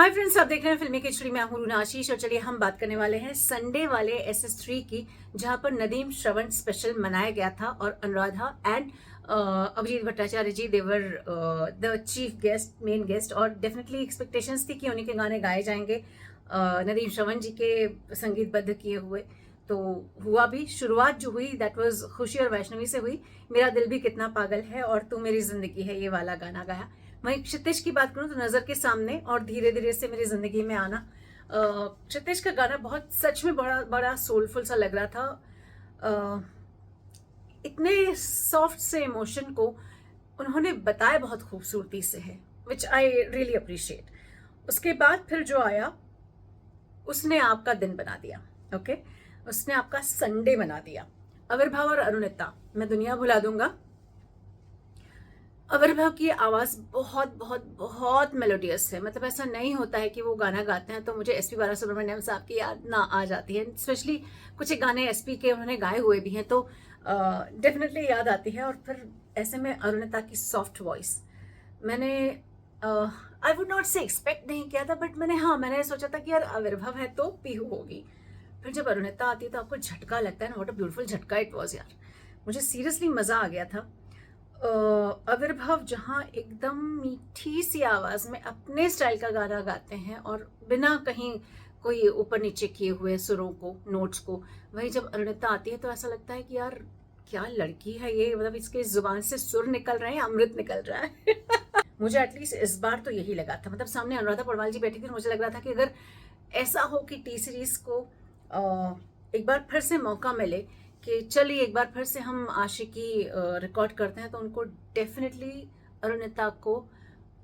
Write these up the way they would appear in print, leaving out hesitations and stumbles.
Hi friends, आप देख रहे हैं फिल्मी खिचड़ी। मैं हूं रूना आशीष और चलिए हम बात करने वाले हैं संडे वाले SS3 की, जहां पर नदीम श्रवण स्पेशल मनाया गया था और Anuradha and Abhijeet Bhattacharya ji they were the chief guest, main guest. और डेफिनेटली एक्सपेक्टेशंस थी कि उन्हीं के गाने गाए जाएंगे, नदीम श्रवण जी के संगीतबद्ध किए हुए। तो हुआ भी। शुरुआत जो हुई दैट वाज खुशी और वैष्णवी से हुई। मेरा दिल भी कितना पागल है और तू मेरी जिंदगी है, ये वाला गाना गाया। वहीं क्षितिज की बात करूं तो नजर के सामने और धीरे धीरे से मेरी जिंदगी में आना। क्षितिज का गाना बहुत सच में बड़ा बड़ा सोलफुल सा लग रहा था। इतने सॉफ्ट से इमोशन को उन्होंने बताया बहुत खूबसूरती से है, विच आई रियली अप्रिशिएट। उसके बाद फिर जो आया उसने आपका दिन बना दिया। ओके, उसने आपका संडे बना दिया। आविर्भाव और अरुणिता, मैं दुनिया भुला दूंगा। आविर्भाव की आवाज़ बहुत बहुत बहुत मेलोडियस है। मतलब ऐसा नहीं होता है कि वो गाना गाते हैं तो मुझे SP बालासुब्रमण्यम साहब की याद ना आ जाती है। स्पेशली कुछ एक गाने SP के उन्होंने गाए हुए भी हैं तो डेफिनेटली याद आती है। और फिर ऐसे में अरुणिता की सॉफ्ट वॉइस, मैंने आई वुड नॉट से एक्सपेक्ट नहीं किया था, बट मैंने सोचा था कि यार आविर्भाव है तो पीहू होगी। फिर जब अरुणिता आती है तो आपको झटका लगता है ना। व्हाट अ ब्यूटीफुल झटका इट वॉज यार। मुझे सीरियसली मज़ा आ गया था। आविर्भाव जहाँ एकदम मीठी सी आवाज़ में अपने स्टाइल का गाना गाते हैं और बिना कहीं कोई ऊपर नीचे किए हुए सुरों को, नोट्स को। वहीं जब अरुणिता आती है तो ऐसा लगता है कि यार क्या लड़की है ये। मतलब इसके जुबान से सुर निकल रहे हैं, अमृत निकल रहा है। मुझे एटलीस्ट इस बार तो यही लगा था। मतलब सामने अनुराधा पौडवाल जी बैठी थी, मुझे लग रहा था कि अगर ऐसा हो कि T सीरीज को एक बार फिर से मौका मिले कि चलिए एक बार फिर से हम आशिकी रिकॉर्ड करते हैं, तो उनको डेफिनेटली अरुणिता को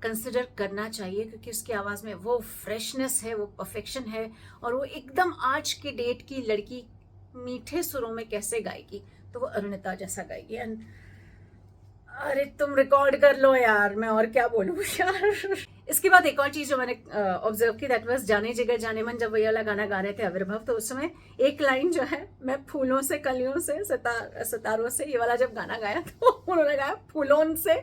कंसिडर करना चाहिए, क्योंकि उसकी आवाज़ में वो फ्रेशनेस है, वो परफेक्शन है। और वो एकदम आज की डेट की लड़की मीठे सुरों में कैसे गाएगी, तो वो अरुणिता जैसा गाएगी। एंड अरे तुम रिकॉर्ड कर लो यार, मैं और क्या बोलूँ यार। इसके बाद एक और चीज जो मैंने ऑब्जर्व की, दैट वाज जाने जिगर जाने मन। जब वही वाला गाना गा रहे थे आविर्भाव, तो उस समय एक लाइन जो है, मैं फूलों से कलियों से सितारों से, ये वाला जब गाना गाया तो उन्होंने गाया फूलों से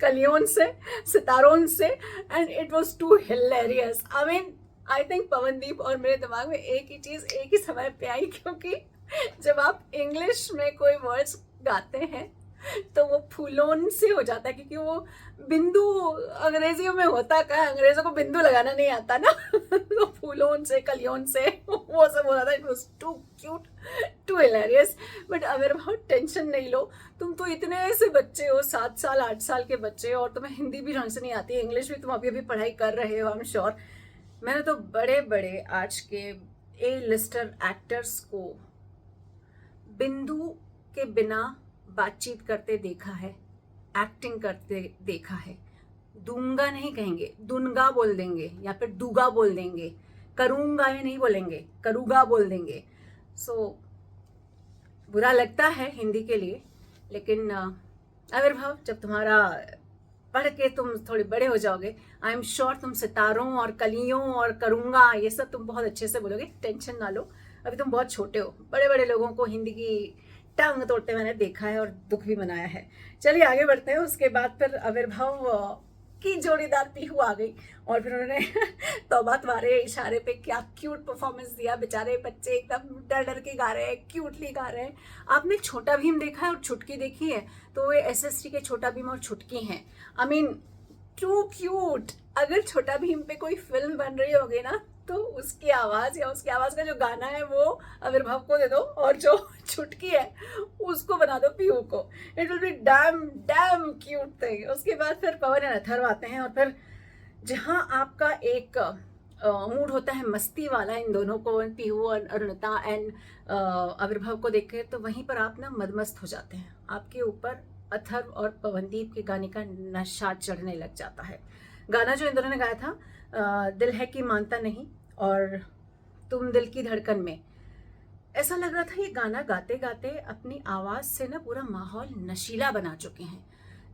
कलियों से सितारों से। And it was too hilarious. I mean I think Pawandeep और मेरे दिमाग में एक ही चीज एक ही समय पे आई, क्योंकि जब आप इंग्लिश में कोई वर्ड्स गाते हैं तो वो फूलों से हो जाता है, क्योंकि वो बिंदु अंग्रेजियों में होता क्या है, अंग्रेजों को बिंदु लगाना नहीं आता ना। तो फूलों से कलियों से वो सब हो रहा था। It was too cute, too hilarious. But अगर बहुत टेंशन नहीं लो, तुम तो इतने ऐसे बच्चे हो, 7 साल 8 साल के बच्चे हो, और तुम्हें हिंदी भी ढंग से नहीं आती, इंग्लिश भी तुम अभी अभी पढ़ाई कर रहे हो, आई एम श्योर। मैंने तो बड़े बड़े आज के A-लिस्टर एक्टर्स को बिंदु के बिना बातचीत करते देखा है, एक्टिंग करते देखा है। दूंगा नहीं कहेंगे, दुनगा बोल देंगे या फिर दूगा बोल देंगे। करूंगा ये नहीं बोलेंगे, करूंगा बोल देंगे। सो बुरा लगता है हिंदी के लिए, लेकिन आविर्भाव जब तुम्हारा पढ़ के तुम थोड़े बड़े हो जाओगे, आई एम श्योर तुम सितारों और कलियों और करूंगा ये सब तुम बहुत अच्छे से बोलोगे। टेंशन ना लो, अभी तुम बहुत छोटे हो। बड़े बड़े लोगों को हिंदी की टांग तोड़ते मैंने देखा है और दुख भी मनाया है। चलिए आगे बढ़ते हैं। उसके बाद फिर आविर्भाव की जोड़ीदार पीहू आ गई और फिर उन्होंने तौबा तुम्हारे इशारे पे क्या क्यूट परफॉर्मेंस दिया। बेचारे बच्चे एकदम डर डर के गा रहे हैं, क्यूटली गा रहे हैं। आपने छोटा भीम देखा है और छुटकी देखी है, तो वे SS3 के छोटा भीम और छुटकी हैं। I mean too cute. अगर छोटा भीम पे कोई फिल्म बन रही होगी ना, तो उसकी आवाज़ या उसकी आवाज़ का जो गाना है वो आविर्भाव को दे दो, और जो छुटकी है उसको बना दो पीहू को। It will be dam dam cute thing. उसके बाद फिर पवन एंड अथर्व आते हैं और फिर जहाँ आपका एक मूड होता है मस्ती वाला इन दोनों को, पीहू और अरुणिता एंड आविर्भाव को देख के, तो वहीं पर आप ना मदमस्त हो जाते हैं। आपके ऊपर अथर्व और पवनदीप के गाने का नशा चढ़ने लग जाता है। गाना जो इन दोनों ने गाया था, दिल है कि मानता नहीं और तुम दिल की धड़कन में, ऐसा लग रहा था ये गाना गाते गाते अपनी आवाज़ से ना पूरा माहौल नशीला बना चुके हैं।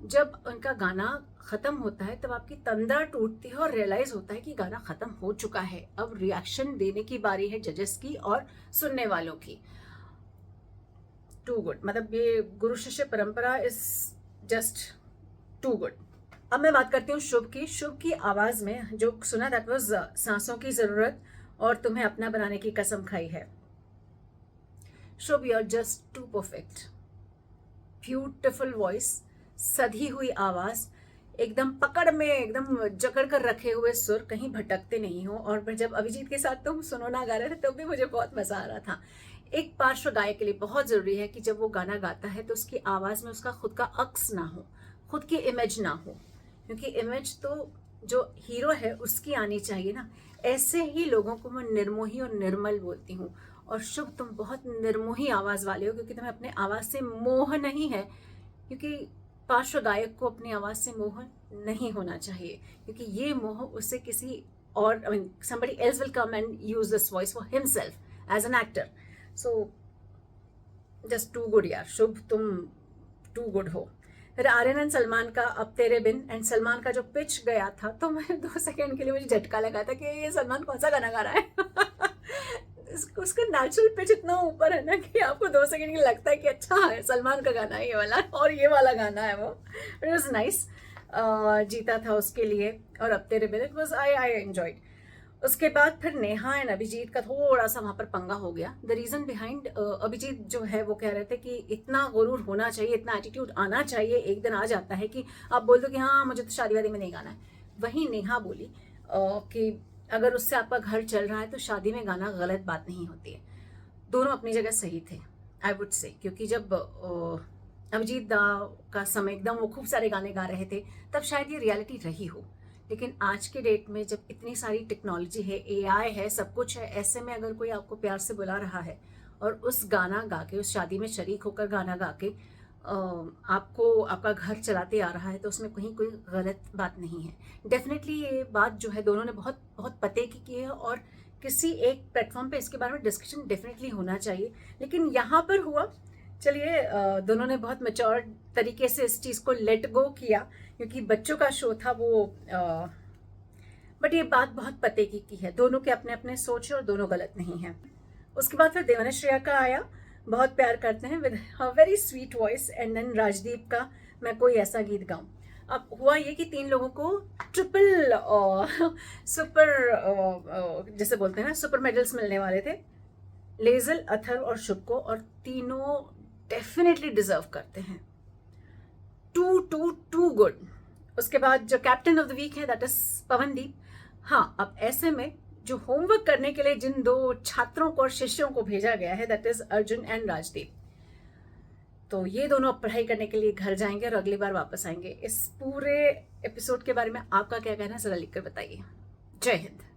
जब उनका गाना ख़त्म होता है तब आपकी तंद्रा टूटती है और रियलाइज़ होता है कि गाना ख़त्म हो चुका है। अब रिएक्शन देने की बारी है जजेस की और सुनने वालों की। Too good. मतलब ये गुरु शिष्य परंपरा इज जस्ट टू गुड। अब मैं बात करती हूँ शुभ की। शुभ की आवाज में जो सुना, दैट वाज सांसों की जरूरत और तुम्हें अपना बनाने की कसम खाई है। Shubh, you are just too perfect. Beautiful voice, सधी हुई आवाज, एकदम पकड़ में, एकदम जकड़ कर रखे हुए सुर, कहीं भटकते नहीं हो। और फिर जब अभिजीत के साथ तुम सुनो ना गा रहे थे तब भी मुझे बहुत मजा आ रहा था। एक पार्श्व गायक के लिए बहुत जरूरी है कि जब वो गाना गाता है तो उसकी आवाज में उसका खुद का अक्स ना हो, खुद की इमेज ना हो, क्योंकि इमेज तो जो हीरो है उसकी आनी चाहिए ना। ऐसे ही लोगों को मैं निर्मोही और निर्मल बोलती हूँ। और शुभ, तुम बहुत निर्मोही आवाज वाले हो, क्योंकि तुम्हें अपने आवाज से मोह नहीं है। क्योंकि पार्श्व गायक को अपनी आवाज से मोह नहीं होना चाहिए, क्योंकि ये मोह उससे किसी और, I mean somebody else will come and use this voice for himself as an actor. So just too good यार शुभ, तुम टू गुड हो। फिर आर्यन एंड सलमान का अब तेरे बिन, एंड सलमान का जो पिच गया था तो मैं 2 सेकंड के लिए मुझे झटका लगा था कि ये सलमान कौन सा गाना गा रहा है। उसका नेचुरल पिच इतना ऊपर है ना कि आपको 2 सेकंड के लिए लगता है कि अच्छा है सलमान का गाना है ये वाला, और ये वाला गाना है वो। It was nice. जीता था उसके लिए। और अब तेरे बिन, इट वॉज आई एंजॉयड। उसके बाद फिर नेहा एंड अभिजीत का थोड़ा सा वहां पर पंगा हो गया। द रीजन बिहाइंड, अभिजीत जो है वो कह रहे थे कि इतना गुरूर होना चाहिए, इतना एटीट्यूड आना चाहिए, एक दिन आ जाता है कि आप बोल दो कि हाँ मुझे तो शादी वादी में नहीं गाना है। वहीं नेहा बोली कि अगर उससे आपका घर चल रहा है तो शादी में गाना गलत बात नहीं होती है। दोनों अपनी जगह सही थे, आई वुड से, क्योंकि जब अभिजीत दा का समय एकदम वो खूब सारे गाने गा रहे थे तब शायद ये रियलिटी रही हो। लेकिन आज के डेट में जब इतनी सारी टेक्नोलॉजी है, एआई है, सब कुछ है, ऐसे में अगर कोई आपको प्यार से बुला रहा है और उस गाना गा के, उस शादी में शरीक होकर गाना गा के आपको आपका घर चलाते आ रहा है, तो उसमें कहीं कोई गलत बात नहीं है। डेफिनेटली ये बात जो है दोनों ने बहुत बहुत पते की है, और किसी एक प्लेटफॉर्म पे इसके बारे में डिस्कशन डेफिनेटली होना चाहिए। लेकिन यहाँ पर हुआ, चलिए दोनों ने बहुत मैच्योर तरीके से इस चीज़ को लेट गो किया, क्योंकि बच्चों का शो था वो। बट ये बात बहुत पते की है, दोनों के अपने अपने सोच और दोनों गलत नहीं है। उसके बाद फिर देवान श्रेया का आया, बहुत प्यार करते हैं with very sweet voice. And then Rajdeep का मैं कोई ऐसा गीत गाऊं। अब हुआ ये कि 3 लोगों को ट्रिपल सुपर जैसे बोलते हैं ना, सुपर मेडल्स मिलने वाले थे, लेजल, अथर और शुभ को, और तीनों डेफिनेटली डिजर्व करते हैं। Too good. उसके बाद जो कैप्टन ऑफ द वीक है दैट इज पवनदीप। हाँ, अब ऐसे में जो होमवर्क करने के लिए जिन 2 छात्रों को और शिष्यों को भेजा गया है that is Arjun and Rajdeep, तो ये दोनों अब पढ़ाई करने के लिए घर जाएंगे और अगली बार वापस आएंगे। इस पूरे एपिसोड के बारे में आपका क्या कहना है जरा लिखकर बताइए। जय हिंद।